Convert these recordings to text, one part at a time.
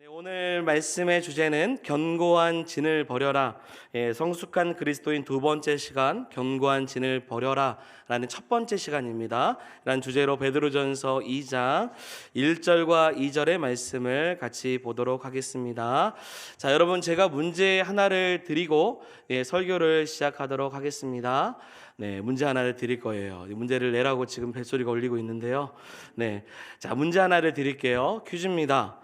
네, 오늘 말씀의 주제는 견고한 진을 버려라. 성숙한 그리스도인 두 번째 시간, 견고한 진을 버려라 라는 첫 번째 시간입니다. 라는 주제로 베드로전서 2장 1절과 2절의 말씀을 같이 보도록 하겠습니다. 자, 여러분, 제가 문제 하나를 드리고 설교를 시작하도록 하겠습니다. 네, 문제 하나를 드릴 거예요. 문제를 내라고 지금 벨소리가 울리고 있는데요. 네, 자, 문제 하나를 드릴게요. 퀴즈입니다.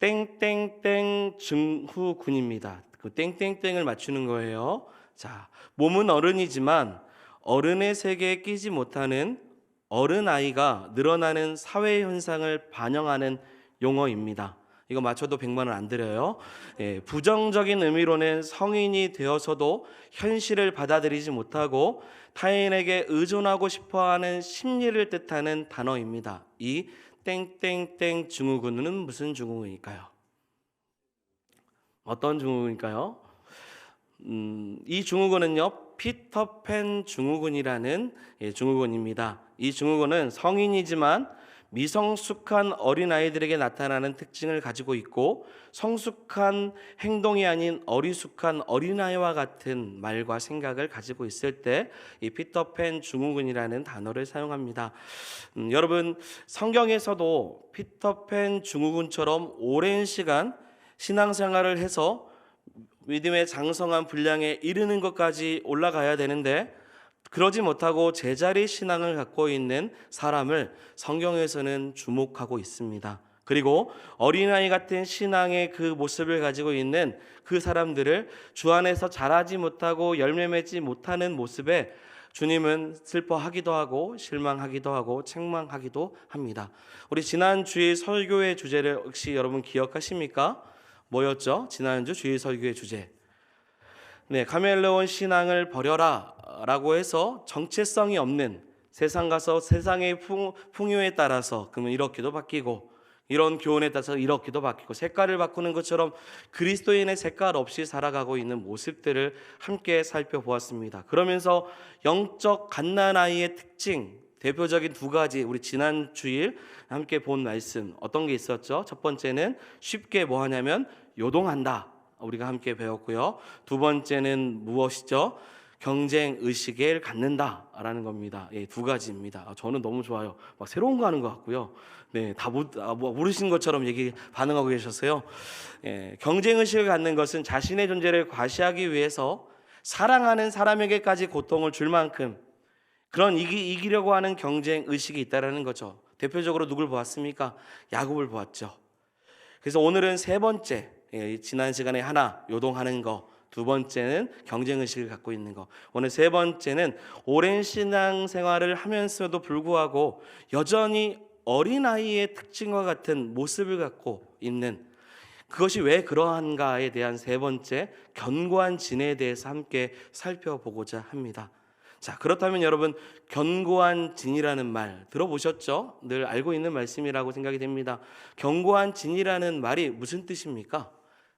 땡땡땡 증후군입니다. 그 땡땡땡을 맞추는 거예요. 자, 몸은 어른이지만 어른의 세계에 끼지 못하는 어른아이가 늘어나는 사회 현상을 반영하는 용어입니다. 이거 맞춰도 100만 원 안 드려요. 부정적인 의미로는 성인이 되어서도 현실을 받아들이지 못하고 타인에게 의존하고 싶어하는 심리를 뜻하는 단어입니다. 이 땡땡땡 증후군은 무슨 증후군일까요? 어떤 증후군일까요? 이 증후군은요, 피터팬 증후군이라는 증후군입니다. 이 증후군은 성인이지만 미성숙한 어린아이들에게 나타나는 특징을 가지고 있고 성숙한 행동이 아닌 어리숙한 어린아이와 같은 말과 생각을 가지고 있을 때 이 피터팬 증후군이라는 단어를 사용합니다. 여러분, 성경에서도 피터팬 증후군처럼 오랜 시간 신앙생활을 해서 믿음의 장성한 분량에 이르는 것까지 올라가야 되는데 그러지 못하고 제자리 신앙을 갖고 있는 사람을 성경에서는 주목하고 있습니다. 그리고 어린아이 같은 신앙의 그 모습을 가지고 있는 그 사람들을 주 안에서 자라지 못하고 열매 맺지 못하는 모습에 주님은 슬퍼하기도 하고 실망하기도 하고 책망하기도 합니다. 우리 지난주의 설교의 주제를 혹시 여러분 기억하십니까? 뭐였죠? 지난주 주일 설교의 주제. 네, 가멜레온 신앙을 버려라 라고 해서 정체성이 없는 세상 가서 세상의 풍요에 따라서 그러면 이렇게도 바뀌고 이런 교훈에 따라서 이렇게도 바뀌고 색깔을 바꾸는 것처럼 그리스도인의 색깔 없이 살아가고 있는 모습들을 함께 살펴보았습니다. 그러면서 영적 갓난아이의 특징 대표적인 두 가지 우리 지난 주일 함께 본 말씀 어떤 게 있었죠? 첫 번째는 쉽게 뭐 하냐면 요동한다. 우리가 함께 배웠고요. 두 번째는 무엇이죠? 경쟁 의식을 갖는다 라는 겁니다. 두 가지입니다. 저는 너무 좋아요. 막 새로운 거 하는 것 같고요. 네, 다 모르신 것처럼 반응하고 계셨어요. 경쟁 의식을 갖는 것은 자신의 존재를 과시하기 위해서 사랑하는 사람에게까지 고통을 줄 만큼 그런 이기려고 하는 경쟁 의식이 있다라는 거죠. 대표적으로 누굴 보았습니까? 야곱을 보았죠. 그래서 오늘은 세 번째, 지난 시간에 하나 요동하는 거, 두 번째는 경쟁의식을 갖고 있는 거, 오늘 세 번째는 오랜 신앙생활을 하면서도 불구하고 여전히 어린아이의 특징과 같은 모습을 갖고 있는 그것이 왜 그러한가에 대한 세 번째 견고한 진에 대해서 함께 살펴보고자 합니다. 자, 그렇다면 여러분 견고한 진이라는 말 들어보셨죠? 늘 알고 있는 말씀이라고 생각이 됩니다. 견고한 진이라는 말이 무슨 뜻입니까?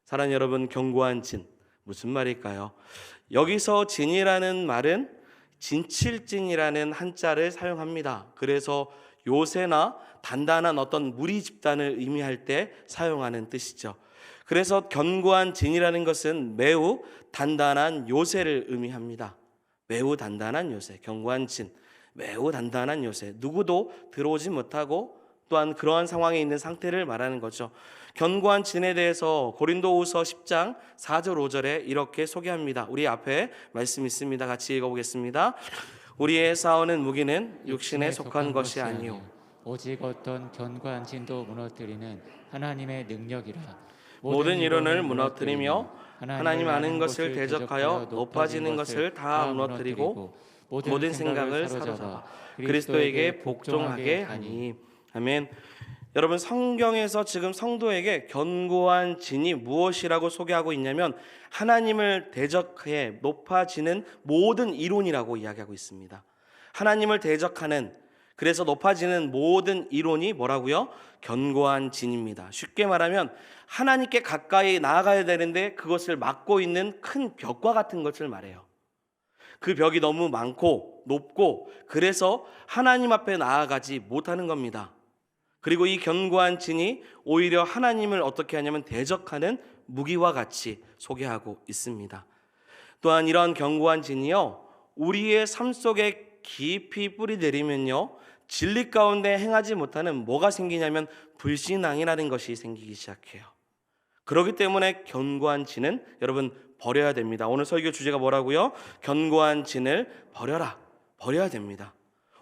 사랑하는 여러분, 견고한 진 무슨 말일까요? 여기서 진이라는 말은 진칠진이라는 한자를 사용합니다. 그래서 요새나 단단한 어떤 무리 집단을 의미할 때 사용하는 뜻이죠. 그래서 견고한 진이라는 것은 매우 단단한 요새를 의미합니다. 매우 단단한 요새, 견고한 진, 매우 단단한 요새, 누구도 들어오지 못하고 또한 그러한 상황에 있는 상태를 말하는 거죠. 견고한 진에 대해서 고린도후서 10장 4절 5절에 이렇게 소개합니다. 우리 앞에 말씀 있습니다. 같이 읽어보겠습니다. 우리의 싸우는 무기는 육신에 속한 것이 아니요 오직 어떤 견고한 진도 무너뜨리는 하나님의 능력이라. 모든 이론을 무너뜨리며 하나님 아는 것을 대적하여 높아지는 것을 다 무너뜨리고 모든 생각을 사로잡아 그리스도에게 복종하게 하니. 아멘. 여러분, 성경에서 지금 성도에게 견고한 진이 무엇이라고 소개하고 있냐면 하나님을 대적해 높아지는 모든 이론이라고 이야기하고 있습니다. 하나님을 대적하는, 그래서 높아지는 모든 이론이 뭐라고요? 견고한 진입니다. 쉽게 말하면 하나님께 가까이 나아가야 되는데 그것을 막고 있는 큰 벽과 같은 것을 말해요. 그 벽이 너무 많고 높고 그래서 하나님 앞에 나아가지 못하는 겁니다. 그리고 이 견고한 진이 오히려 하나님을 어떻게 하냐면 대적하는 무기와 같이 소개하고 있습니다. 또한 이런 견고한 진이요, 우리의 삶 속에 깊이 뿌리 내리면요, 진리 가운데 행하지 못하는 뭐가 생기냐면 불신앙이라는 것이 생기기 시작해요. 그렇기 때문에 견고한 진은 여러분 버려야 됩니다. 오늘 설교 주제가 뭐라고요? 견고한 진을 버려라. 버려야 됩니다.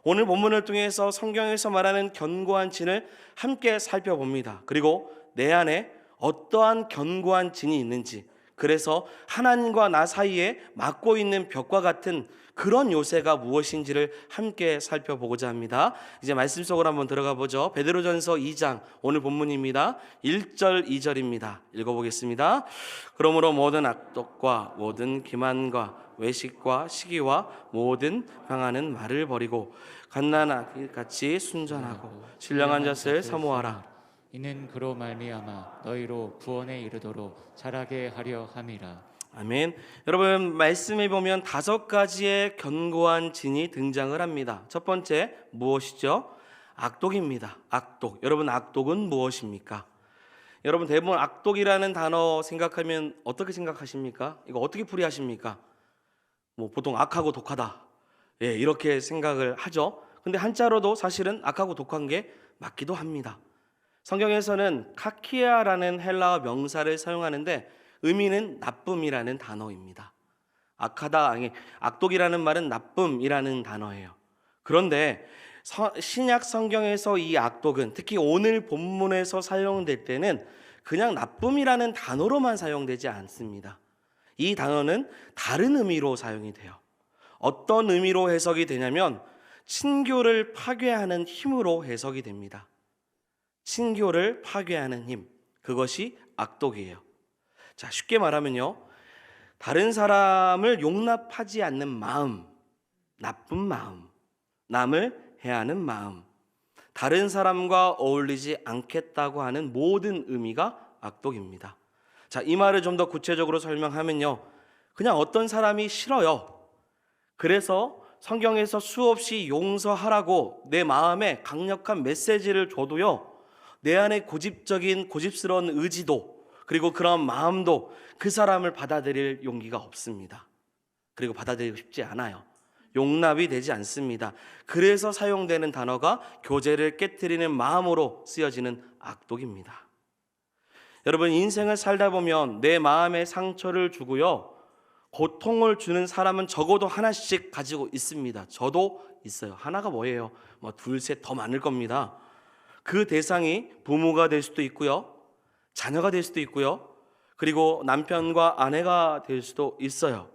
오늘 본문을 통해서 성경에서 말하는 견고한 진을 함께 살펴봅니다. 그리고 내 안에 어떠한 견고한 진이 있는지, 그래서 하나님과 나 사이에 막고 있는 벽과 같은 그런 요새가 무엇인지를 함께 살펴보고자 합니다. 이제 말씀 속으로 한번 들어가 보죠. 베드로전서 2장 오늘 본문입니다. 1절 2절입니다. 읽어보겠습니다. 그러므로 모든 악독과 모든 기만과 외식과 시기와 모든 방하는 말을 버리고 갓난아기 같이 순전하고 신령한 잣을 사모하라. 이는 그로 말미암아 너희로 구원에 이르도록 자라게 하려 함이라. 아멘. 여러분, 말씀에 보면 5가지의 견고한 진이 등장을 합니다. 첫 번째 무엇이죠? 악독입니다. 악독. 여러분, 악독은 무엇입니까? 여러분, 대부분 악독이라는 단어 생각하면 어떻게 생각하십니까? 이거 어떻게 풀이하십니까? 뭐 보통 악하고 독하다, 이렇게 생각을 하죠. 근데 한자로도 사실은 악하고 독한 게 맞기도 합니다. 성경에서는 카키아라는 헬라어 명사를 사용하는데 의미는 나쁨이라는 단어입니다. 악독이라는 말은 나쁨이라는 단어예요. 그런데 신약 성경에서 이 악독은 특히 오늘 본문에서 사용될 때는 그냥 나쁨이라는 단어로만 사용되지 않습니다. 이 단어는 다른 의미로 사용이 돼요. 어떤 의미로 해석이 되냐면 친교를 파괴하는 힘으로 해석이 됩니다. 친교를 파괴하는 힘, 그것이 악독이에요. 자, 쉽게 말하면요, 다른 사람을 용납하지 않는 마음, 나쁜 마음, 남을 해하는 마음, 다른 사람과 어울리지 않겠다고 하는 모든 의미가 악독입니다. 자, 이 말을 좀 더 구체적으로 설명하면요, 그냥 어떤 사람이 싫어요. 그래서 성경에서 수없이 용서하라고 내 마음에 강력한 메시지를 줘도요, 내 안에 고집스러운 의지도 그리고 그런 마음도 그 사람을 받아들일 용기가 없습니다. 그리고 받아들이고 싶지 않아요. 용납이 되지 않습니다. 그래서 사용되는 단어가 교제를 깨트리는 마음으로 쓰여지는 악독입니다. 여러분, 인생을 살다 보면 내 마음에 상처를 주고요, 고통을 주는 사람은 적어도 하나씩 가지고 있습니다. 저도 있어요. 하나가 뭐예요? 둘, 셋 더 많을 겁니다. 그 대상이 부모가 될 수도 있고요, 자녀가 될 수도 있고요, 그리고 남편과 아내가 될 수도 있어요.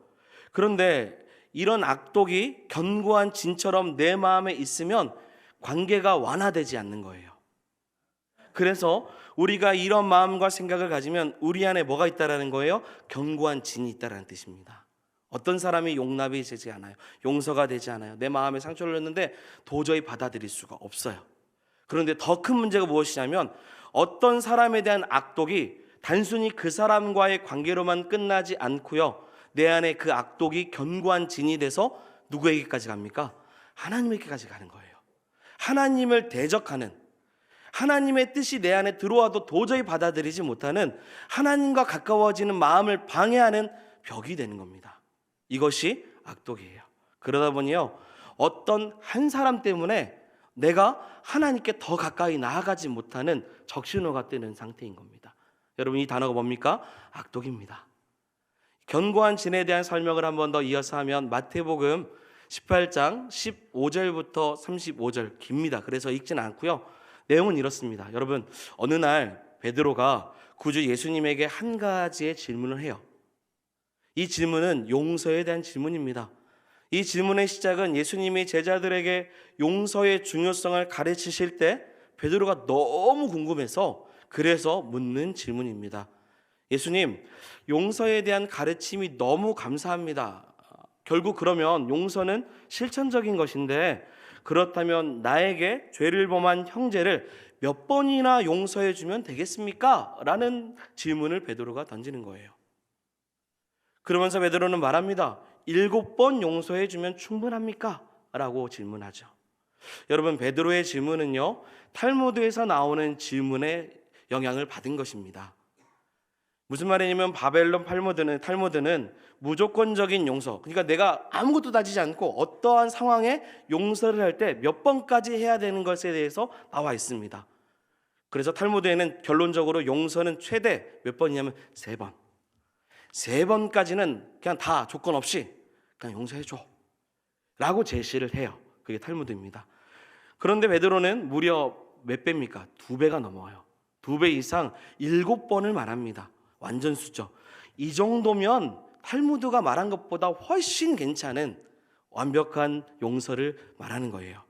그런데 이런 악독이 견고한 진처럼 내 마음에 있으면 관계가 완화되지 않는 거예요. 그래서 우리가 이런 마음과 생각을 가지면 우리 안에 뭐가 있다라는 거예요? 견고한 진이 있다라는 뜻입니다. 어떤 사람이 용납이 되지 않아요. 용서가 되지 않아요. 내 마음에 상처를 줬는데 도저히 받아들일 수가 없어요. 그런데 더 큰 문제가 무엇이냐면 어떤 사람에 대한 악독이 단순히 그 사람과의 관계로만 끝나지 않고요, 내 안에 그 악독이 견고한 진이 돼서 누구에게까지 갑니까? 하나님에게까지 가는 거예요. 하나님을 대적하는, 하나님의 뜻이 내 안에 들어와도 도저히 받아들이지 못하는, 하나님과 가까워지는 마음을 방해하는 벽이 되는 겁니다. 이것이 악독이에요. 그러다 보니요, 어떤 한 사람 때문에 내가 하나님께 더 가까이 나아가지 못하는 적신호가 뜨는 상태인 겁니다. 여러분, 이 단어가 뭡니까? 악독입니다. 견고한 진에 대한 설명을 한 번 더 이어서 하면 마태복음 18장 15절부터 35절 깁니다. 그래서 읽지는 않고요, 내용은 이렇습니다. 여러분, 어느 날 베드로가 구주 예수님에게 한 가지의 질문을 해요. 이 질문은 용서에 대한 질문입니다. 이 질문의 시작은 예수님이 제자들에게 용서의 중요성을 가르치실 때 베드로가 너무 궁금해서 그래서 묻는 질문입니다. 예수님, 용서에 대한 가르침이 너무 감사합니다. 결국 그러면 용서는 실천적인 것인데 그렇다면 나에게 죄를 범한 형제를 몇 번이나 용서해 주면 되겠습니까? 라는 질문을 베드로가 던지는 거예요. 그러면서 베드로는 말합니다. 7번 용서해 주면 충분합니까? 라고 질문하죠. 여러분, 베드로의 질문은요, 탈무드에서 나오는 질문에 영향을 받은 것입니다. 무슨 말이냐면 바벨론 탈무드는 무조건적인 용서, 그러니까 내가 아무것도 따지지 않고 어떠한 상황에 용서를 할 때 몇 번까지 해야 되는 것에 대해서 나와 있습니다. 그래서 탈무드에는 결론적으로 용서는 최대 몇 번이냐면 3번. 3번까지는 그냥 다 조건 없이 그냥 용서해줘 라고 제시를 해요. 그게 탈무드입니다. 그런데 베드로는 무려 몇 배입니까? 2배가 넘어요. 2배 이상 7번을 말합니다. 완전 수죠. 이 정도면 탈무드가 말한 것보다 훨씬 괜찮은 완벽한 용서를 말하는 거예요.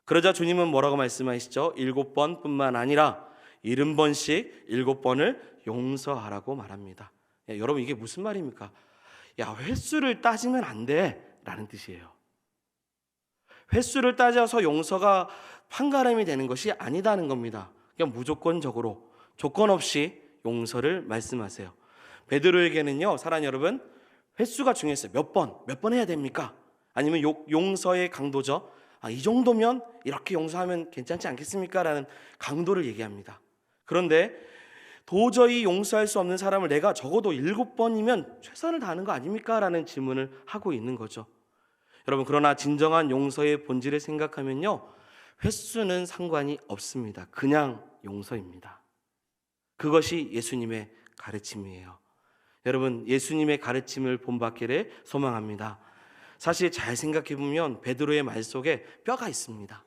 그러자 주님은 뭐라고 말씀하시죠? 7번뿐만 아니라 70번씩 7번을 용서하라고 말합니다. 야, 여러분, 이게 무슨 말입니까? 야, 횟수를 따지면 안 돼 라는 뜻이에요. 횟수를 따져서 용서가 판가름이 되는 것이 아니다는 겁니다. 그냥 무조건적으로 조건 없이 용서를 말씀하세요. 베드로에게는요, 사랑하는 여러분, 횟수가 중요했어요. 몇 번 해야 됩니까? 아니면 용서의 강도죠. 이 정도면 이렇게 용서하면 괜찮지 않겠습니까? 라는 강도를 얘기합니다. 그런데 도저히 용서할 수 없는 사람을 내가 적어도 7번이면 최선을 다하는 거 아닙니까? 라는 질문을 하고 있는 거죠. 여러분, 그러나 진정한 용서의 본질을 생각하면요, 횟수는 상관이 없습니다. 그냥 용서입니다. 그것이 예수님의 가르침이에요. 여러분, 예수님의 가르침을 본받기를 소망합니다. 사실 잘 생각해 보면 베드로의 말 속에 뼈가 있습니다.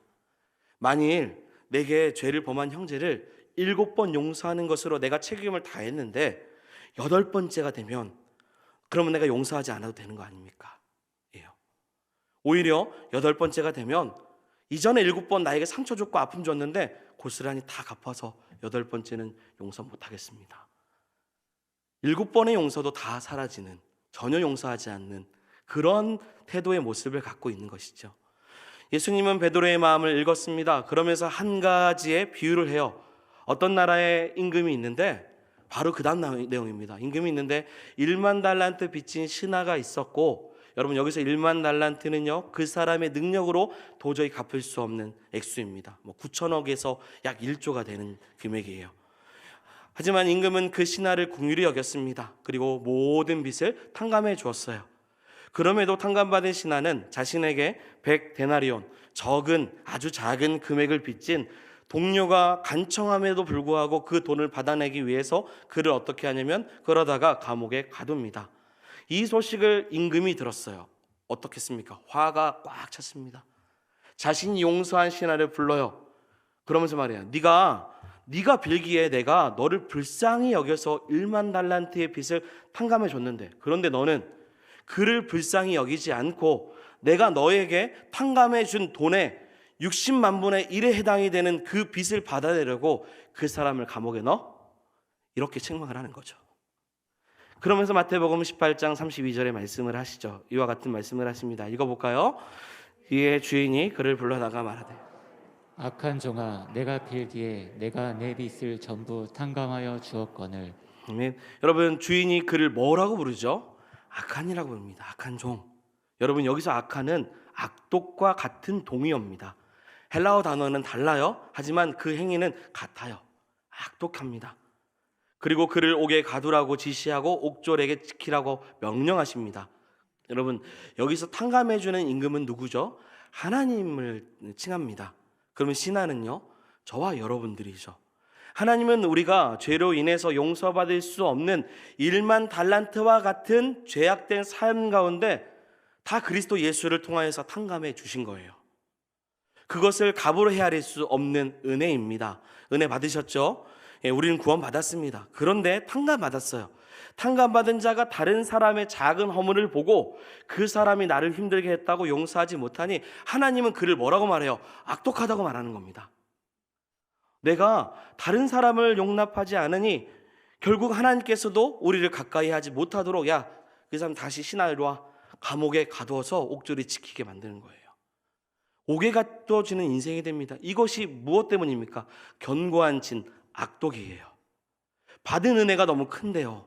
만일 내게 죄를 범한 형제를 7번 용서하는 것으로 내가 책임을 다했는데 8번째가 되면 그러면 내가 용서하지 않아도 되는 거 아닙니까? 오히려 8번째가 되면 이전에 7번 나에게 상처 줬고 아픔 줬는데 고스란히 다 갚아서 8번째는 용서 못하겠습니다. 7번의 용서도 다 사라지는, 전혀 용서하지 않는 그런 태도의 모습을 갖고 있는 것이죠. 예수님은 베드로의 마음을 읽었습니다. 그러면서 한 가지의 비유를 해요. 어떤 나라에 임금이 있는데, 바로 그 다음 내용입니다. 임금이 있는데 1만 달란트 빚진 신하가 있었고, 여러분, 여기서 1만 달란트는요, 그 사람의 능력으로 도저히 갚을 수 없는 액수입니다. 9천억에서 약 1조가 되는 금액이에요. 하지만 임금은 그 신하를 긍휼히 여겼습니다. 그리고 모든 빚을 탕감해 주었어요. 그럼에도 탕감받은 신하는 자신에게 100데나리온, 아주 작은 금액을 빚진 동료가 간청함에도 불구하고 그 돈을 받아내기 위해서 그를 어떻게 하냐면 끌어다가 감옥에 가둡니다. 이 소식을 임금이 들었어요. 어떻겠습니까? 화가 꽉 찼습니다. 자신이 용서한 신하를 불러요. 그러면서 말해요. 네가 빌기에 내가 너를 불쌍히 여겨서 1만 달란트의 빚을 탕감해 줬는데, 그런데 너는 그를 불쌍히 여기지 않고 내가 너에게 탕감해 준 돈의 60만 분의 1에 해당이 되는 그 빚을 받아내려고 그 사람을 감옥에 넣어? 이렇게 책망을 하는 거죠. 그러면서 마태복음 18장 32절에 말씀을 하시죠. 이와 같은 말씀을 하십니다. 읽어볼까요? 이에 주인이 그를 불러다가 말하되, 악한 종아, 내가 빌기에 내가 내 빚을 전부 탕감하여 주었거늘. 아멘. 여러분, 주인이 그를 뭐라고 부르죠? 악한이라고 부릅니다. 악한 종. 여러분, 여기서 악한은 악독과 같은 동의어입니다. 헬라어 단어는 달라요. 하지만 그 행위는 같아요. 악독합니다. 그리고 그를 옥에 가두라고 지시하고 옥졸에게 지키라고 명령하십니다. 여러분, 여기서 탕감해주는 임금은 누구죠? 하나님을 칭합니다. 그러면 신하는요, 저와 여러분들이죠. 하나님은 우리가 죄로 인해서 용서받을 수 없는 1만 달란트와 같은 죄악된 삶 가운데 다 그리스도 예수를 통하여서 탕감해 주신 거예요. 그것을 값으로 헤아릴 수 없는 은혜입니다. 은혜 받으셨죠? 우리는 구원 받았습니다. 그런데 탕감받았어요. 탕감받은 자가 다른 사람의 작은 허물을 보고 그 사람이 나를 힘들게 했다고 용서하지 못하니 하나님은 그를 뭐라고 말해요? 악독하다고 말하는 겁니다. 내가 다른 사람을 용납하지 않으니 결국 하나님께서도 우리를 가까이 하지 못하도록 야, 그 사람 다시 신하로 와, 감옥에 가두어서 옥졸이 지키게 만드는 거예요. 옥에 가두어지는 인생이 됩니다. 이것이 무엇 때문입니까? 견고한 진 악독이에요. 받은 은혜가 너무 큰데요,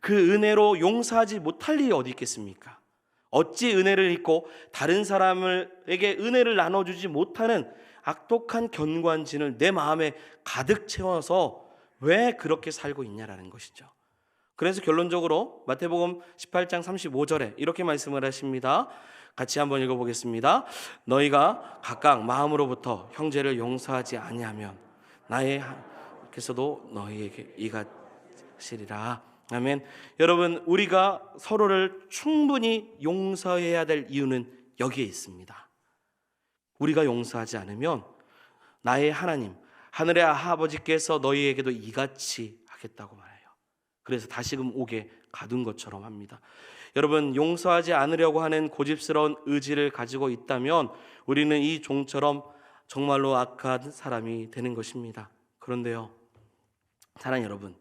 그 은혜로 용서하지 못할 일이 어디 있겠습니까? 어찌 은혜를 잊고 다른 사람에게 은혜를 나눠주지 못하는 악독한 견고한진을 내 마음에 가득 채워서 왜 그렇게 살고 있냐라는 것이죠. 그래서 결론적으로 마태복음 18장 35절에 이렇게 말씀을 하십니다. 같이 한번 읽어보겠습니다. 너희가 각각 마음으로부터 형제를 용서하지 아니하면 나의 하나님께서도 너희에게 이같으리라. 아멘. 여러분, 우리가 서로를 충분히 용서해야 될 이유는 여기에 있습니다. 우리가 용서하지 않으면 나의 하나님, 하늘의 아버지께서 너희에게도 이같이 하겠다고 말해요. 그래서 다시금 옥에 가둔 것처럼 합니다. 여러분, 용서하지 않으려고 하는 고집스러운 의지를 가지고 있다면 우리는 이 종처럼 정말로 악한 사람이 되는 것입니다. 그런데요, 사랑 여러분,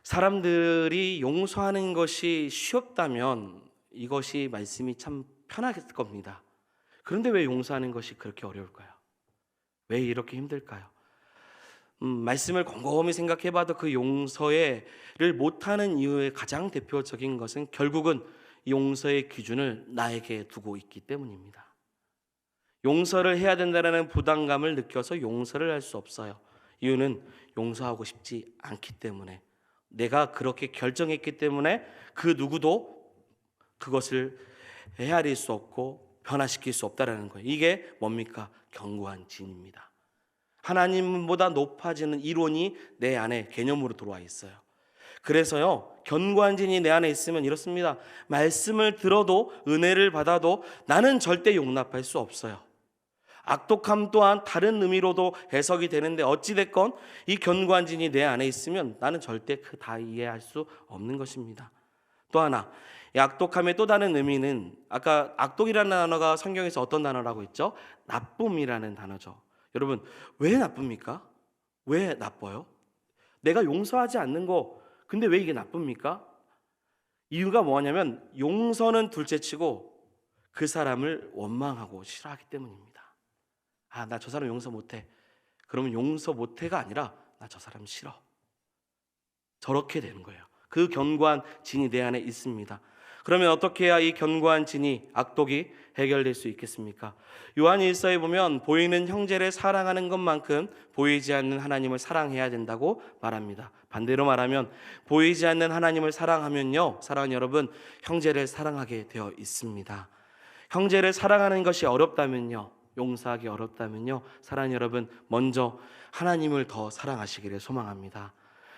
사람들이 용서하는 것이 쉬웠다면 이것이 말씀이 참 편하겠을 겁니다. 그런데 왜 용서하는 것이 그렇게 어려울까요? 왜 이렇게 힘들까요? 말씀을 곰곰이 생각해봐도 그 용서를 못하는 이유의 가장 대표적인 것은 결국은 용서의 기준을 나에게 두고 있기 때문입니다. 용서를 해야 된다는 부담감을 느껴서 용서를 할 수 없어요. 이유는 용서하고 싶지 않기 때문에, 내가 그렇게 결정했기 때문에 그 누구도 그것을 헤아릴 수 없고 변화시킬 수 없다는 거예요. 이게 뭡니까? 견고한 진입니다. 하나님보다 높아지는 이론이 내 안에 개념으로 들어와 있어요. 그래서요, 견고한 진이 내 안에 있으면 이렇습니다. 말씀을 들어도 은혜를 받아도 나는 절대 용납할 수 없어요. 악독함 또한 다른 의미로도 해석이 되는데 어찌됐건 이 견고한 진이 내 안에 있으면 나는 절대 그 다 이해할 수 없는 것입니다. 또 하나, 이 악독함의 또 다른 의미는 아까 악독이라는 단어가 성경에서 어떤 단어라고 했죠? 나쁨이라는 단어죠. 여러분, 왜 나쁩니까? 왜 나빠요? 내가 용서하지 않는 거, 근데 왜 이게 나쁩니까? 이유가 뭐냐면 용서는 둘째치고 그 사람을 원망하고 싫어하기 때문입니다. 아, 나 저 사람 용서 못해. 그러면 용서 못해가 아니라 나 저 사람 싫어. 저렇게 되는 거예요. 그 견고한 진이 내 안에 있습니다. 그러면 어떻게 해야 이 견고한 진이, 악독이 해결될 수 있겠습니까? 요한 1서에 보면 보이는 형제를 사랑하는 것만큼 보이지 않는 하나님을 사랑해야 된다고 말합니다. 반대로 말하면 보이지 않는 하나님을 사랑하면요, 사랑하는 여러분, 형제를 사랑하게 되어 있습니다. 형제를 사랑하는 것이 어렵다면요, 용서하기 어렵다면요, 사랑하는 여러분, 먼저 하나님을 더 사랑하시기를 소망합니다.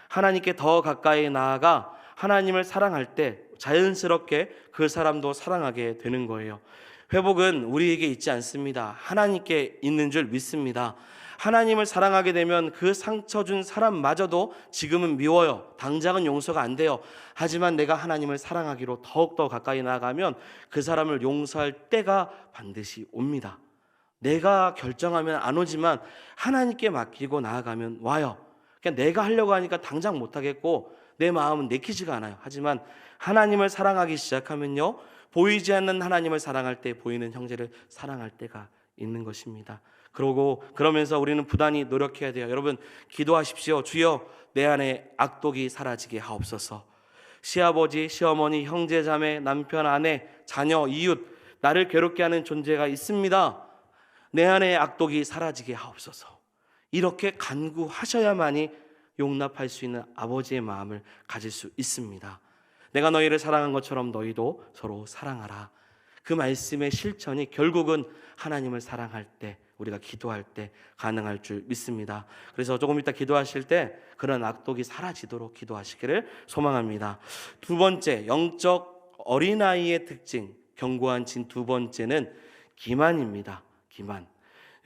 하나님께 더 가까이 나아가 하나님을 사랑할 때 자연스럽게 그 사람도 사랑하게 되는 거예요. 회복은 우리에게 있지 않습니다. 하나님께 있는 줄 믿습니다. 하나님을 사랑하게 되면 그 상처 준 사람마저도 지금은 미워요. 당장은 용서가 안 돼요. 하지만 내가 하나님을 사랑하기로 더욱더 가까이 나아가면 그 사람을 용서할 때가 반드시 옵니다. 내가 결정하면 안 오지만 하나님께 맡기고 나아가면 와요. 그냥 내가 하려고 하니까 당장 못하겠고 내 마음은 내키지가 않아요. 하지만 하나님을 사랑하기 시작하면요, 보이지 않는 하나님을 사랑할 때 보이는 형제를 사랑할 때가 있는 것입니다. 그러면서 우리는 부단히 노력해야 돼요. 여러분, 기도하십시오. 주여, 내 안에 악독이 사라지게 하옵소서. 시아버지, 시어머니, 형제, 자매, 남편, 아내, 자녀, 이웃, 나를 괴롭게 하는 존재가 있습니다. 내 안에 악독이 사라지게 하옵소서. 이렇게 간구하셔야만이 용납할 수 있는 아버지의 마음을 가질 수 있습니다. 내가 너희를 사랑한 것처럼 너희도 서로 사랑하라. 그 말씀의 실천이 결국은 하나님을 사랑할 때, 우리가 기도할 때 가능할 줄 믿습니다. 그래서 조금 이따 기도하실 때 그런 악독이 사라지도록 기도하시기를 소망합니다. 두 번째, 영적 어린아이의 특징, 견고한 진 두 번째는 기만입니다. 기만.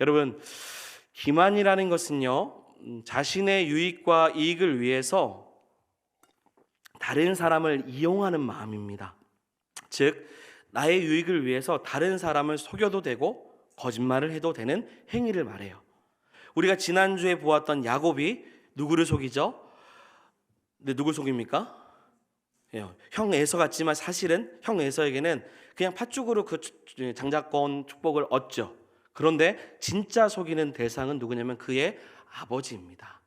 여러분, 기만이라는 것은요, 자신의 유익과 이익을 위해서 다른 사람을 이용하는 마음입니다. 즉, 나의 유익을 위해서 다른 사람을 속여도 되고 거짓말을 해도 되는 행위를 말해요. 우리가 지난주에 보았던 야곱이 누구를 속이죠? 근데 누굴 속입니까? 형 에서 같지만 사실은 형 에서에게는 그냥 팥죽으로 그 장자권 축복을 얻죠. 그런데 진짜 속이는 대상은 누구냐면 그의 아버지입니다.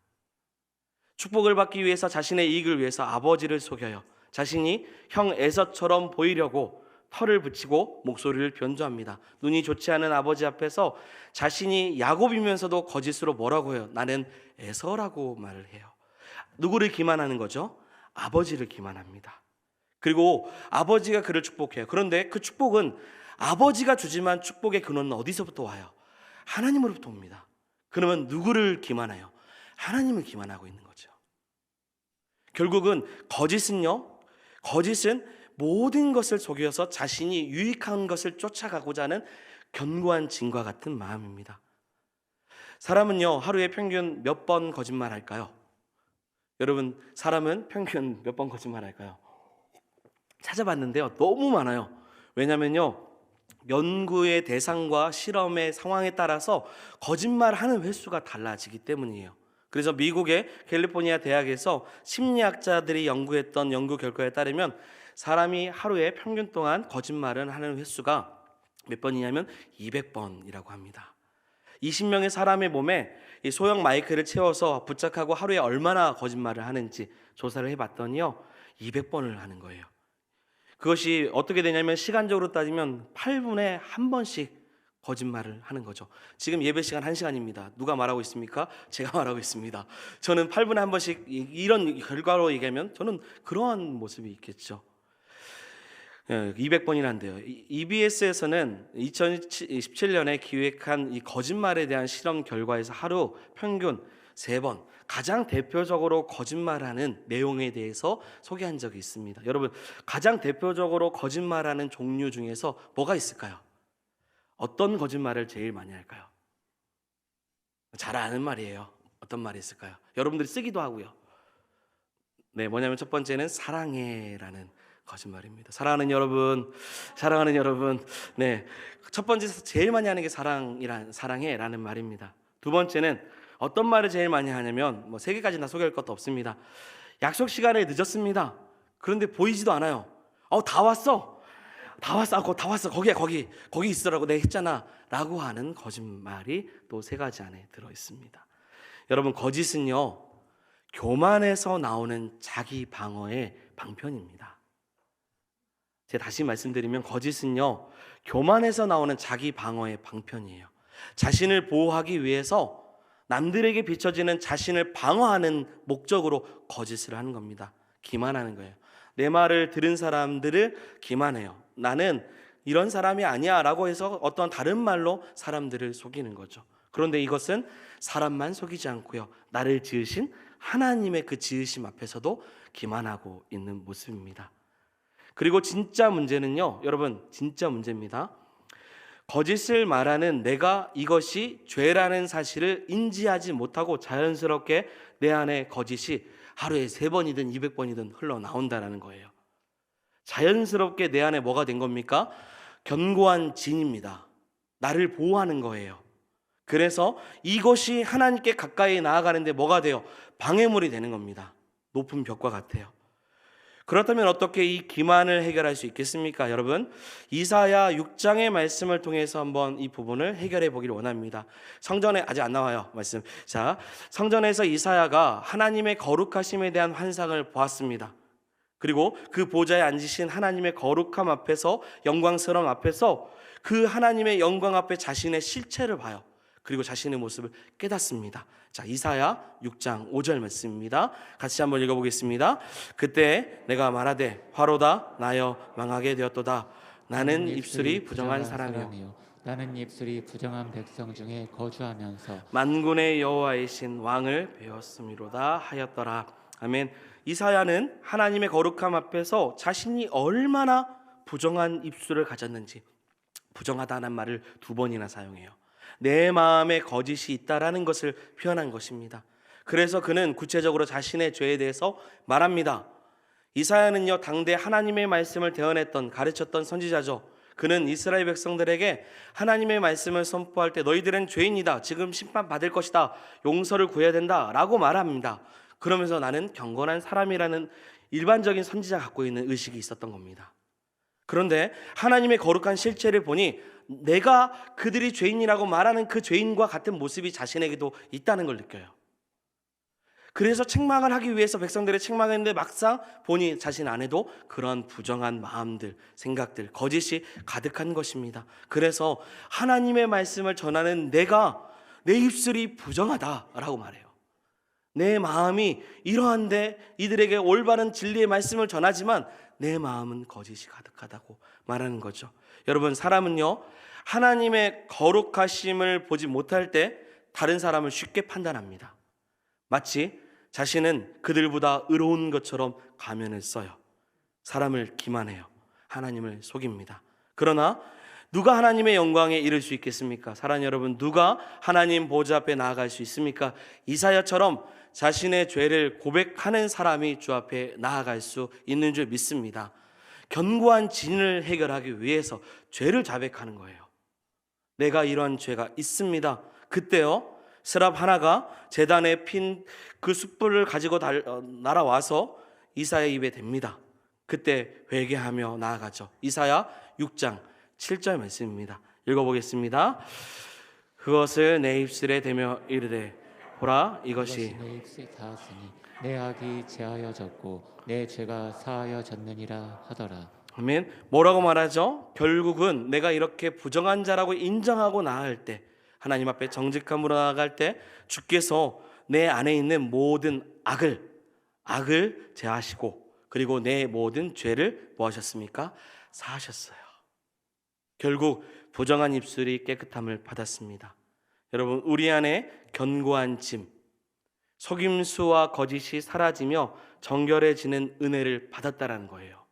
축복을 받기 위해서, 자신의 이익을 위해서 아버지를 속여요. 자신이 형 에서처럼 보이려고 털을 붙이고 목소리를 변조합니다. 눈이 좋지 않은 아버지 앞에서 자신이 야곱이면서도 거짓으로 뭐라고 해요? 나는 에서라고 말을 해요. 누구를 기만하는 거죠? 아버지를 기만합니다. 그리고 아버지가 그를 축복해요. 그런데 그 축복은 아버지가 주지만 축복의 근원은 어디서부터 와요? 하나님으로부터 옵니다. 그러면 누구를 기만해요? 하나님을 기만하고 있는 거죠. 결국은 거짓은 모든 것을 속여서 자신이 유익한 것을 쫓아가고자 하는 견고한 진과 같은 마음입니다. 사람은요, 하루에 평균 몇 번 거짓말할까요? 여러분, 사람은 평균 몇 번 거짓말할까요? 찾아봤는데요, 너무 많아요. 왜냐면요, 연구의 대상과 실험의 상황에 따라서 거짓말하는 횟수가 달라지기 때문이에요. 그래서 미국의 캘리포니아 대학에서 심리학자들이 연구했던 연구 결과에 따르면 사람이 하루에 평균 동안 거짓말을 하는 횟수가 몇 번이냐면 200번이라고 합니다. 20명의 사람의 몸에 이 소형 마이크를 채워서 부착하고 하루에 얼마나 거짓말을 하는지 조사를 해봤더니요, 200번을 하는 거예요. 그것이 어떻게 되냐면 시간적으로 따지면 8분에 한 번씩 거짓말을 하는 거죠. 지금 예배 시간 1시간입니다. 누가 말하고 있습니까? 제가 말하고 있습니다. 저는 8분에 한 번씩, 이런 결과로 얘기하면 저는 그러한 모습이 있겠죠. 200번이란데요. EBS에서는 2017년에 기획한 이 거짓말에 대한 실험 결과에서 하루 평균 3번 가장 대표적으로 거짓말하는 내용에 대해서 소개한 적이 있습니다. 여러분, 가장 대표적으로 거짓말하는 종류 중에서 뭐가 있을까요? 어떤 거짓말을 제일 많이 할까요? 잘 아는 말이에요. 어떤 말이 있을까요? 여러분들이 쓰기도 하고요. 네, 뭐냐면 첫 번째는 사랑해라는 거짓말입니다. 사랑하는 여러분, 네, 첫 번째 제일 많이 하는 게 사랑해라는 말입니다. 두 번째는 어떤 말을 제일 많이 하냐면 3개까지 다 소개할 것도 없습니다. 약속 시간에 늦었습니다. 그런데 보이지도 않아요. 다 왔어. 거기 있으라고 내가 했잖아 라고 하는 거짓말이 또 3가지 안에 들어있습니다. 여러분, 거짓은요, 교만에서 나오는 자기 방어의 방편입니다. 제가 다시 말씀드리면 거짓은요, 교만에서 나오는 자기 방어의 방편이에요. 자신을 보호하기 위해서 남들에게 비춰지는 자신을 방어하는 목적으로 거짓을 하는 겁니다. 기만하는 거예요. 내 말을 들은 사람들을 기만해요. 나는 이런 사람이 아니야 라고 해서 어떤 다른 말로 사람들을 속이는 거죠. 그런데 이것은 사람만 속이지 않고요, 나를 지으신 하나님의 그 지으심 앞에서도 기만하고 있는 모습입니다. 그리고 진짜 문제는요, 여러분, 진짜 문제입니다. 거짓을 말하는 내가 이것이 죄라는 사실을 인지하지 못하고 자연스럽게 내 안에 거짓이 하루에 3번이든 200번이든 흘러나온다는 거예요. 자연스럽게 내 안에 뭐가 된 겁니까? 견고한 진입니다. 나를 보호하는 거예요. 그래서 이것이 하나님께 가까이 나아가는데 뭐가 돼요? 방해물이 되는 겁니다. 높은 벽과 같아요. 그렇다면 어떻게 이 기만을 해결할 수 있겠습니까? 여러분, 이사야 6장의 말씀을 통해서 한번 이 부분을 해결해 보기를 원합니다. 성전에 아직 안 나와요, 말씀. 자, 성전에서 이사야가 하나님의 거룩하심에 대한 환상을 보았습니다. 그리고 그 보좌에 앉으신 하나님의 거룩함 앞에서, 영광스러움 앞에서 그 하나님의 영광 앞에 자신의 실체를 봐요. 그리고 자신의 모습을 깨닫습니다. 자, 이사야 6장 5절 말씀입니다. 같이 한번 읽어보겠습니다. 그때 내가 말하되 화로다 나여 망하게 되었도다. 나는 입술이 부정한 사람이요 나는 입술이 부정한 백성 중에 거주하면서 만군의 여호와이신 왕을 배웠음이로다 하였더라. 아멘. 이사야는 하나님의 거룩함 앞에서 자신이 얼마나 부정한 입술을 가졌는지, 부정하다는 말을 2번이나 사용해요. 내 마음에 거짓이 있다라는 것을 표현한 것입니다. 그래서 그는 구체적으로 자신의 죄에 대해서 말합니다. 이사야는요, 당대 하나님의 말씀을 대언했던, 가르쳤던 선지자죠. 그는 이스라엘 백성들에게 하나님의 말씀을 선포할 때 너희들은 죄인이다, 지금 심판받을 것이다, 용서를 구해야 된다 라고 말합니다. 그러면서 나는 경건한 사람이라는 일반적인 선지자가 갖고 있는 의식이 있었던 겁니다. 그런데 하나님의 거룩한 실체를 보니 내가 그들이 죄인이라고 말하는 그 죄인과 같은 모습이 자신에게도 있다는 걸 느껴요. 그래서 책망을 하기 위해서 백성들의 책망했는데 막상 보니 자신 안에도 그런 부정한 마음들, 생각들, 거짓이 가득한 것입니다. 그래서 하나님의 말씀을 전하는 내 입술이 부정하다라고 말해요. 내 마음이 이러한데 이들에게 올바른 진리의 말씀을 전하지만 내 마음은 거짓이 가득하다고 말하는 거죠. 여러분, 사람은요, 하나님의 거룩하심을 보지 못할 때 다른 사람을 쉽게 판단합니다. 마치 자신은 그들보다 의로운 것처럼 가면을 써요. 사람을 기만해요. 하나님을 속입니다. 그러나 누가 하나님의 영광에 이를 수 있겠습니까? 사랑하는 여러분, 누가 하나님 보좌 앞에 나아갈 수 있습니까? 이사야처럼 자신의 죄를 고백하는 사람이 주 앞에 나아갈 수 있는 줄 믿습니다. 견고한 진을 해결하기 위해서 죄를 자백하는 거예요. 내가 이러한 죄가 있습니다. 그때요, 스랍 하나가 제단에 핀 그 숯불을 가지고 날아와서 이사야 입에 댑니다. 그때 회개하며 나아가죠. 이사야 6장 7절 말씀입니다. 읽어보겠습니다. 그것을 내 입술에 대며 이르되 보라, 이것이 내 입술에 닿았으니 내 악이 제하여졌고 내 죄가 사하여졌느니라 하더라. 아멘. 뭐라고 말하죠? 결국은 내가 이렇게 부정한 자라고 인정하고 나아갈 때, 하나님 앞에 정직함으로 나아갈 때 주께서 내 안에 있는 모든 악을 제하시고, 그리고 내 모든 죄를 뭐 하셨습니까? 사하셨어요. 결국 부정한 입술이 깨끗함을 받았습니다. 여러분, 우리 안에 견고한 짐, 속임수와 거짓이 사라지며 정결해지는 은혜를 받았다라는 거예요.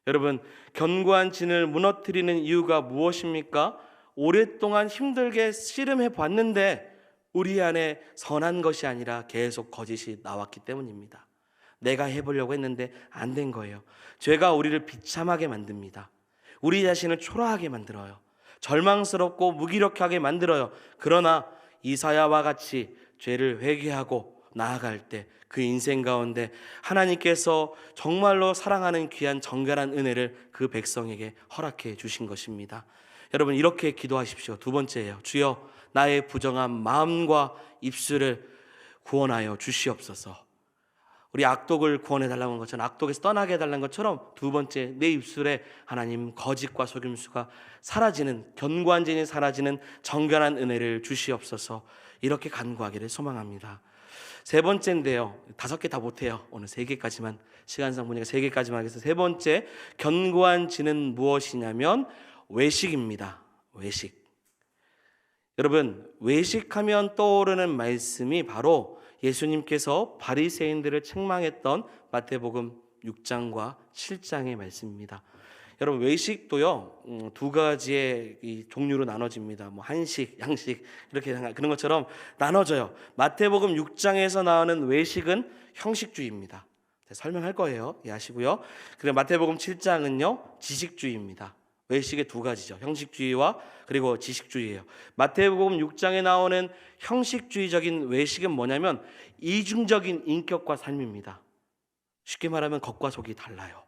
여러분, 견고한 진을 무너뜨리는 이유가 무엇입니까? 오랫동안 힘들게 씨름해 봤는데 우리 안에 선한 것이 아니라 계속 거짓이 나왔기 때문입니다. 내가 해보려고 했는데 안 된 거예요. 죄가 우리를 비참하게 만듭니다. 우리 자신을 초라하게 만들어요. 절망스럽고 무기력하게 만들어요. 그러나 이사야와 같이 죄를 회개하고 나아갈 때 그 인생 가운데 하나님께서 정말로 사랑하는 귀한 정결한 은혜를 그 백성에게 허락해 주신 것입니다. 여러분, 이렇게 기도하십시오. 두 번째예요. 주여, 나의 부정한 마음과 입술을 구원하여 주시옵소서. 우리 악독을 구원해 달라는 것처럼, 악독에서 떠나게 해달라는 것처럼 두 번째, 내 입술에 하나님 거짓과 속임수가 사라지는, 견고한 진이 사라지는 정결한 은혜를 주시옵소서. 이렇게 간구하기를 소망합니다. 세 번째인데요, 5개 다 못해요. 오늘 3개까지만, 시간상 보니까 3개까지만 하겠습니다. 세 번째, 견고한 진은 무엇이냐면 외식입니다. 외식. 여러분, 외식하면 떠오르는 말씀이 바로 예수님께서 바리새인들을 책망했던 마태복음 6장과 7장의 말씀입니다. 여러분, 외식도요, 두 가지의 이 종류로 나눠집니다. 뭐 한식, 양식 이렇게 그런 것처럼 나눠져요. 마태복음 6장에서 나오는 외식은 형식주의입니다. 설명할 거예요. 이해하시고요. 그리고 마태복음 7장은요, 지식주의입니다. 외식의 두 가지죠. 형식주의와 그리고 지식주의예요. 마태복음 6장에 나오는 형식주의적인 외식은 뭐냐면 이중적인 인격과 삶입니다. 쉽게 말하면 겉과 속이 달라요.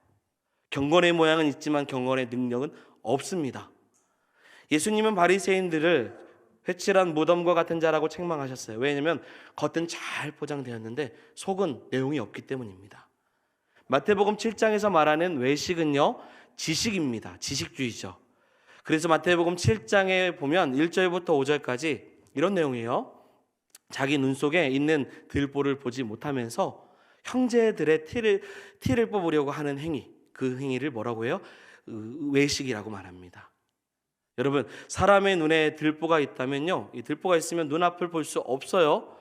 경건의 모양은 있지만 경건의 능력은 없습니다. 예수님은 바리새인들을 회칠한 무덤과 같은 자라고 책망하셨어요. 왜냐하면 겉은 잘 포장되었는데 속은 내용이 없기 때문입니다. 마태복음 7장에서 말하는 외식은요, 지식입니다. 지식주의죠. 그래서 마태복음 7장에 보면 1절부터 5절까지 이런 내용이에요. 자기 눈 속에 있는 들보를 보지 못하면서 형제들의 티를 뽑으려고 하는 행위, 그 행위를 뭐라고 해요? 외식이라고 말합니다. 여러분, 사람의 눈에 들보가 있다면요, 이 들보가 있으면 눈앞을 볼 수 없어요.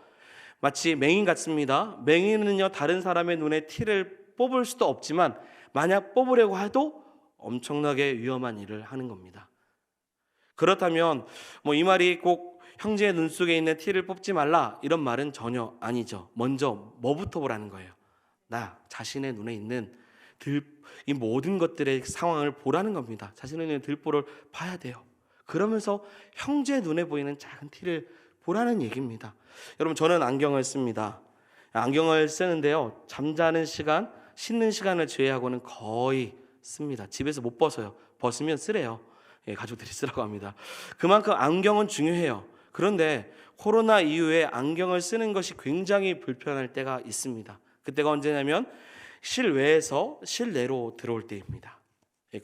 마치 맹인 같습니다. 맹인은요, 다른 사람의 눈에 티를 뽑을 수도 없지만 만약 뽑으려고 해도 엄청나게 위험한 일을 하는 겁니다. 그렇다면 이 말이 꼭 형제의 눈 속에 있는 티를 뽑지 말라, 이런 말은 전혀 아니죠. 먼저 뭐부터 보라는 거예요? 나 자신의 눈에 있는 이 모든 것들의 상황을 보라는 겁니다. 자신의 눈에 들보를 봐야 돼요. 그러면서 형제 눈에 보이는 작은 티를 보라는 얘기입니다. 여러분, 저는 안경을 씁니다. 안경을 쓰는데요, 잠자는 시간, 씻는 시간을 제외하고는 거의 씁니다. 집에서 못 벗어요. 벗으면 쓰래요. 가족들이 쓰라고 합니다. 그만큼 안경은 중요해요. 그런데 코로나 이후에 안경을 쓰는 것이 굉장히 불편할 때가 있습니다. 그때가 언제냐면 실외에서 실내로 들어올 때입니다.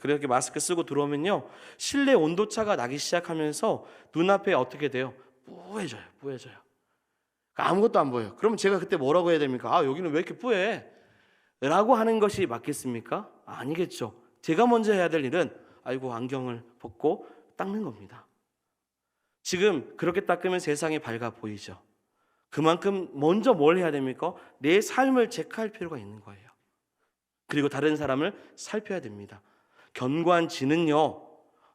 그렇게 마스크 쓰고 들어오면요, 실내 온도차가 나기 시작하면서 눈앞에 어떻게 돼요? 뿌해져요. 아무것도 안 보여요. 그러면 제가 그때 뭐라고 해야 됩니까? 아, 여기는 왜 이렇게 뿌해? 라고 하는 것이 맞겠습니까? 아니겠죠. 제가 먼저 해야 될 일은 아이고, 안경을 벗고 닦는 겁니다. 지금 그렇게 닦으면 세상이 밝아 보이죠. 그만큼 먼저 뭘 해야 됩니까? 내 삶을 체크할 필요가 있는 거예요. 그리고 다른 사람을 살펴야 됩니다. 견고한 진은요,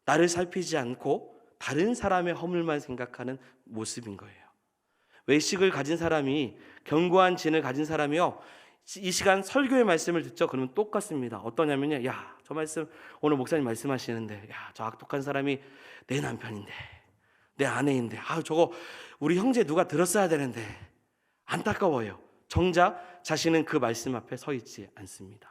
나를 살피지 않고 다른 사람의 허물만 생각하는 모습인 거예요. 외식을 가진 사람이, 견고한 진을 가진 사람이요, 이 시간 설교의 말씀을 듣죠. 그러면 똑같습니다. 어떠냐면요, 야, 저 말씀 오늘 목사님 말씀하시는데, 야, 저 악독한 사람이 내 남편인데, 내 아내인데, 아, 저거 우리 형제 누가 들었어야 되는데, 안타까워요. 정작 자신은 그 말씀 앞에 서 있지 않습니다.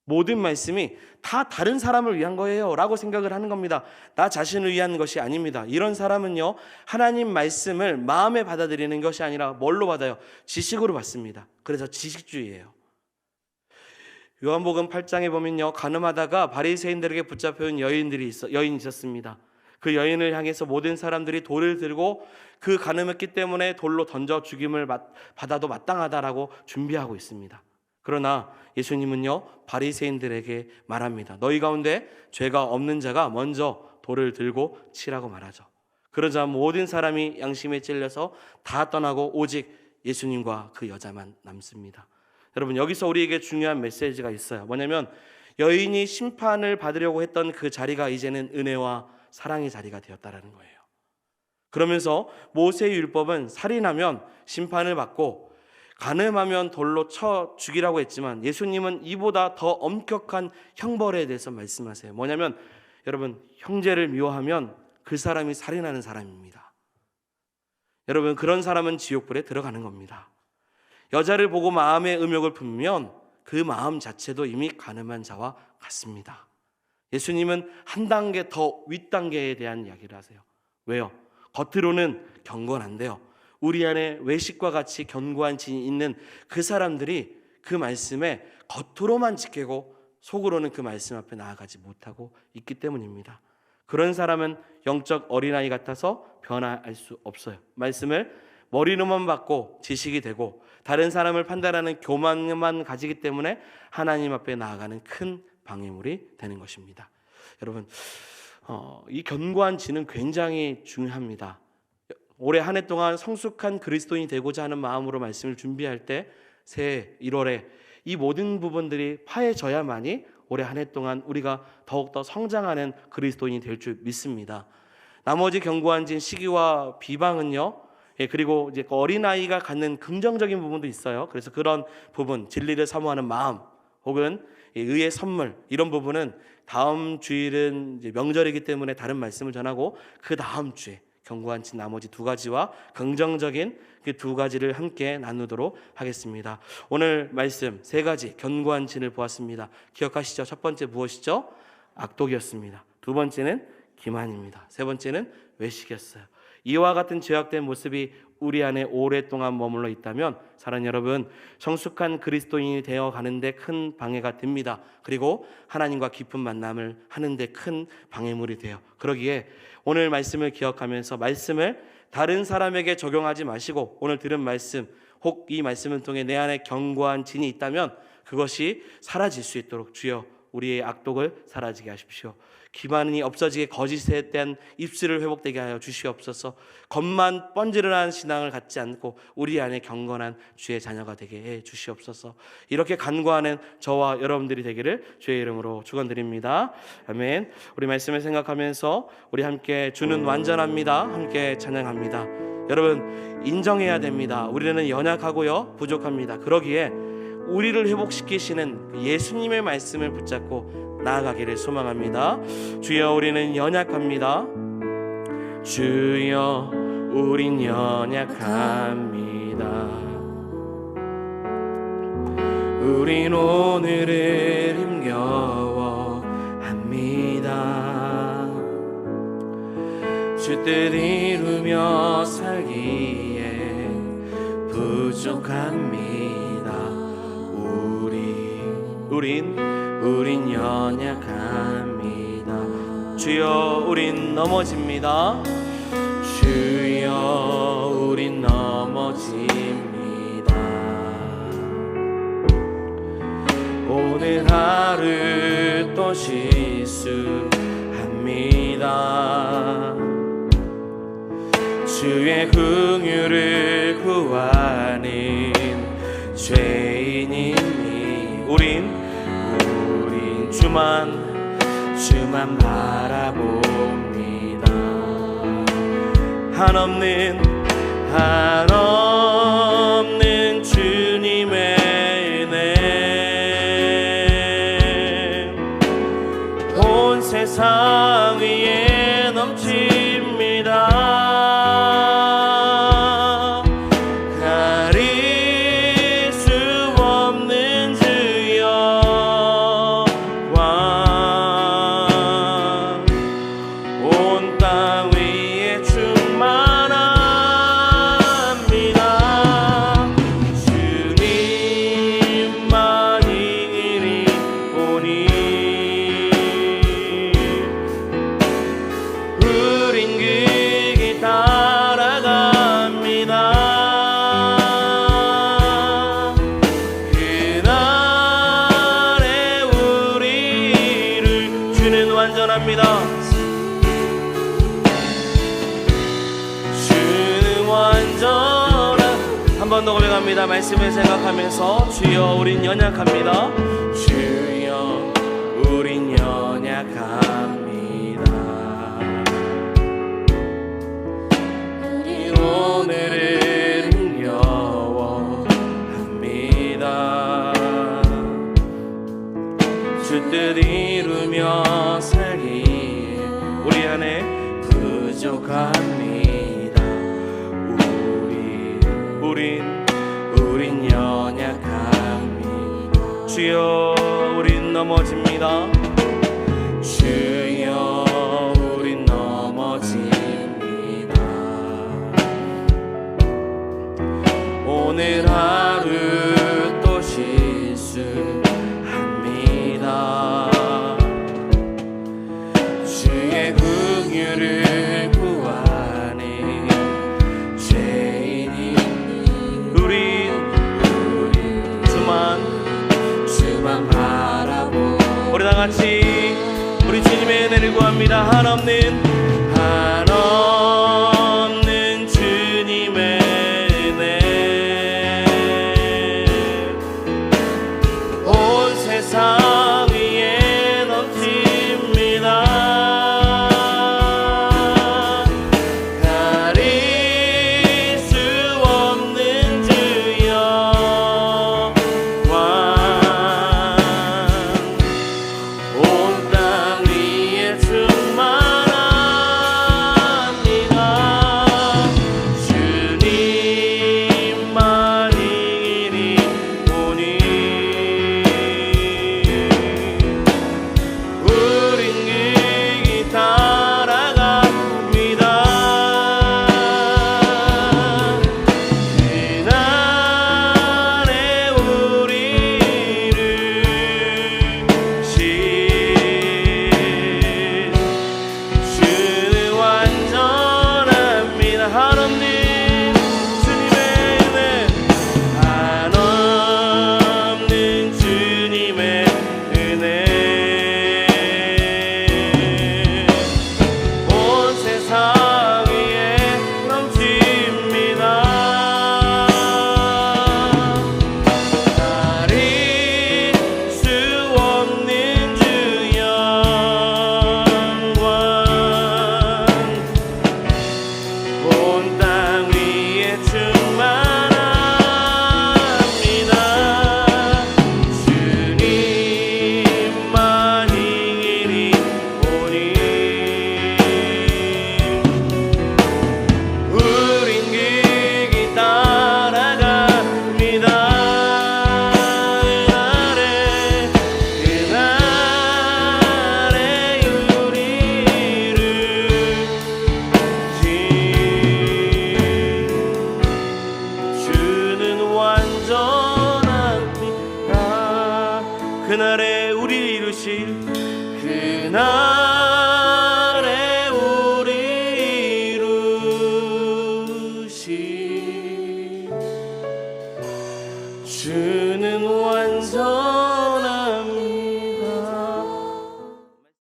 모든 말씀이 다 다른 사람을 위한 거예요 라고 생각을 하는 겁니다. 나 자신을 위한 것이 아닙니다. 이런 사람은요, 하나님 말씀을 마음에 받아들이는 것이 아니라 뭘로 받아요? 지식으로 받습니다. 그래서 지식주의예요. 요한복음 8장에 보면요, 가늠하다가 바리새인들에게 붙잡혀온 여인이 있었습니다. 그 여인을 향해서 모든 사람들이 돌을 들고 그 가늠했기 때문에 돌로 던져 죽임을 받아도 마땅하다라고 준비하고 있습니다. 그러나 예수님은요, 바리새인들에게 말합니다. 너희 가운데 죄가 없는 자가 먼저 돌을 들고 치라고 말하죠. 그러자 모든 사람이 양심에 찔려서 다 떠나고 오직 예수님과 그 여자만 남습니다. 여러분, 여기서 우리에게 중요한 메시지가 있어요. 뭐냐면 여인이 심판을 받으려고 했던 그 자리가 이제는 은혜와 사랑의 자리가 되었다라는 거예요. 그러면서 모세의 율법은 살인하면 심판을 받고 간음하면 돌로 쳐 죽이라고 했지만 예수님은 이보다 더 엄격한 형벌에 대해서 말씀하세요. 뭐냐면 여러분, 형제를 미워하면 그 사람이 살인하는 사람입니다. 여러분, 그런 사람은 지옥불에 들어가는 겁니다. 여자를 보고 마음의 음욕을 품으면 그 마음 자체도 이미 간음한 자와 같습니다. 예수님은 한 단계 더 윗단계에 대한 이야기를 하세요. 왜요? 겉으로는 경건한데요, 우리 안에 외식과 같이 견고한 진이 있는 그 사람들이 그 말씀에 겉으로만 지키고 속으로는 그 말씀 앞에 나아가지 못하고 있기 때문입니다. 그런 사람은 영적 어린아이 같아서 변화할 수 없어요. 말씀을 머리로만 받고 지식이 되고 다른 사람을 판단하는 교만만 가지기 때문에 하나님 앞에 나아가는 큰 방해물이 되는 것입니다. 여러분, 이 견고한 진은 굉장히 중요합니다. 올해 한 해 동안 성숙한 그리스도인이 되고자 하는 마음으로 말씀을 준비할 때 새해 1월에 이 모든 부분들이 파해져야만이 올해 한 해 동안 우리가 더욱더 성장하는 그리스도인이 될 줄 믿습니다. 나머지 견고한 진, 시기와 비방은요, 그리고 이제 어린아이가 갖는 긍정적인 부분도 있어요. 그래서 그런 부분, 진리를 사모하는 마음 혹은 의의 선물, 이런 부분은 다음 주일은 이제 명절이기 때문에 다른 말씀을 전하고 그 다음 주에 견고한 진 나머지 두 가지와 긍정적인 그 두 가지를 함께 나누도록 하겠습니다. 오늘 말씀 세 가지 견고한 진을 보았습니다. 기억하시죠? 첫 번째 무엇이죠? 악독이었습니다. 두 번째는 기만입니다. 세 번째는 외식이었어요. 이와 같은 죄악된 모습이 우리 안에 오랫동안 머물러 있다면 사랑하는 여러분, 성숙한 그리스도인이 되어 가는데 큰 방해가 됩니다. 그리고 하나님과 깊은 만남을 하는데 큰 방해물이 돼요. 그러기에 오늘 말씀을 기억하면서 말씀을 다른 사람에게 적용하지 마시고 오늘 들은 말씀, 혹 이 말씀을 통해 내 안에 견고한 진이 있다면 그것이 사라질 수 있도록 주여 우리의 악독을 사라지게 하십시오. 기만이 없어지게 거짓에 대한 입술을 회복되게 하여 주시옵소서. 겉만 번지르르한 신앙을 갖지 않고 우리 안에 경건한 주의 자녀가 되게 해 주시옵소서. 이렇게 간구하는 저와 여러분들이 되기를 주의 이름으로 축원드립니다. 아멘. 우리 말씀을 생각하면서 우리 함께 주는 완전합니다. 함께 찬양합니다. 여러분, 인정해야 됩니다. 우리는 연약하고요, 부족합니다. 그러기에 우리를 회복시키시는 예수님의 말씀을 붙잡고 나아가기를 소망합니다. 주여, 우리는 연약합니다. 주여, 우린 연약합니다. 우린 오늘을 힘겨워합니다. 주 뜻 이루며 살기에 부족합니다. 우린 연약합니다. 주여 우린 넘어집니다. 주여 우린 넘어집니다. 오늘 하루 또 실수합니다. 주의 긍휼을 구하는 죄인이니 우린 주만 바라봅니다. 한없는 주님의 은혜 온 세상 위에 넘칩니다. 가릴 수 없는 주여 왕 온 땅 위에 충만합니다. 주님만이 이리 오니 우린 그 길 따라갑니다. 그날에 우리를 주는 완전합니다. 주는 완전한 한 번 더 고백합니다. 말씀을 생각하면서 주여 우린 연약합니다. 주여 우린 연약합니다. 오늘은 힘겨워합니다. 주 뜻 이루며 살기에 우리 안에 부족합니다. 우린 연약합니다. 주여 우린 넘어집니다. 주여 우린 넘어집니다. 오늘 하루 또 실수합니다. 주의 긍휼을 구하는 죄인이 우린 주만 바라보 우리 다같이 우리 주님의 은혜를 구합니다. 한없는 주님의 은혜 온 세상 위에 넘칩니다. 가릴 수 없는 주여 왕 온 땅 위에 충만합니다. 그날에 우리 이루실 그날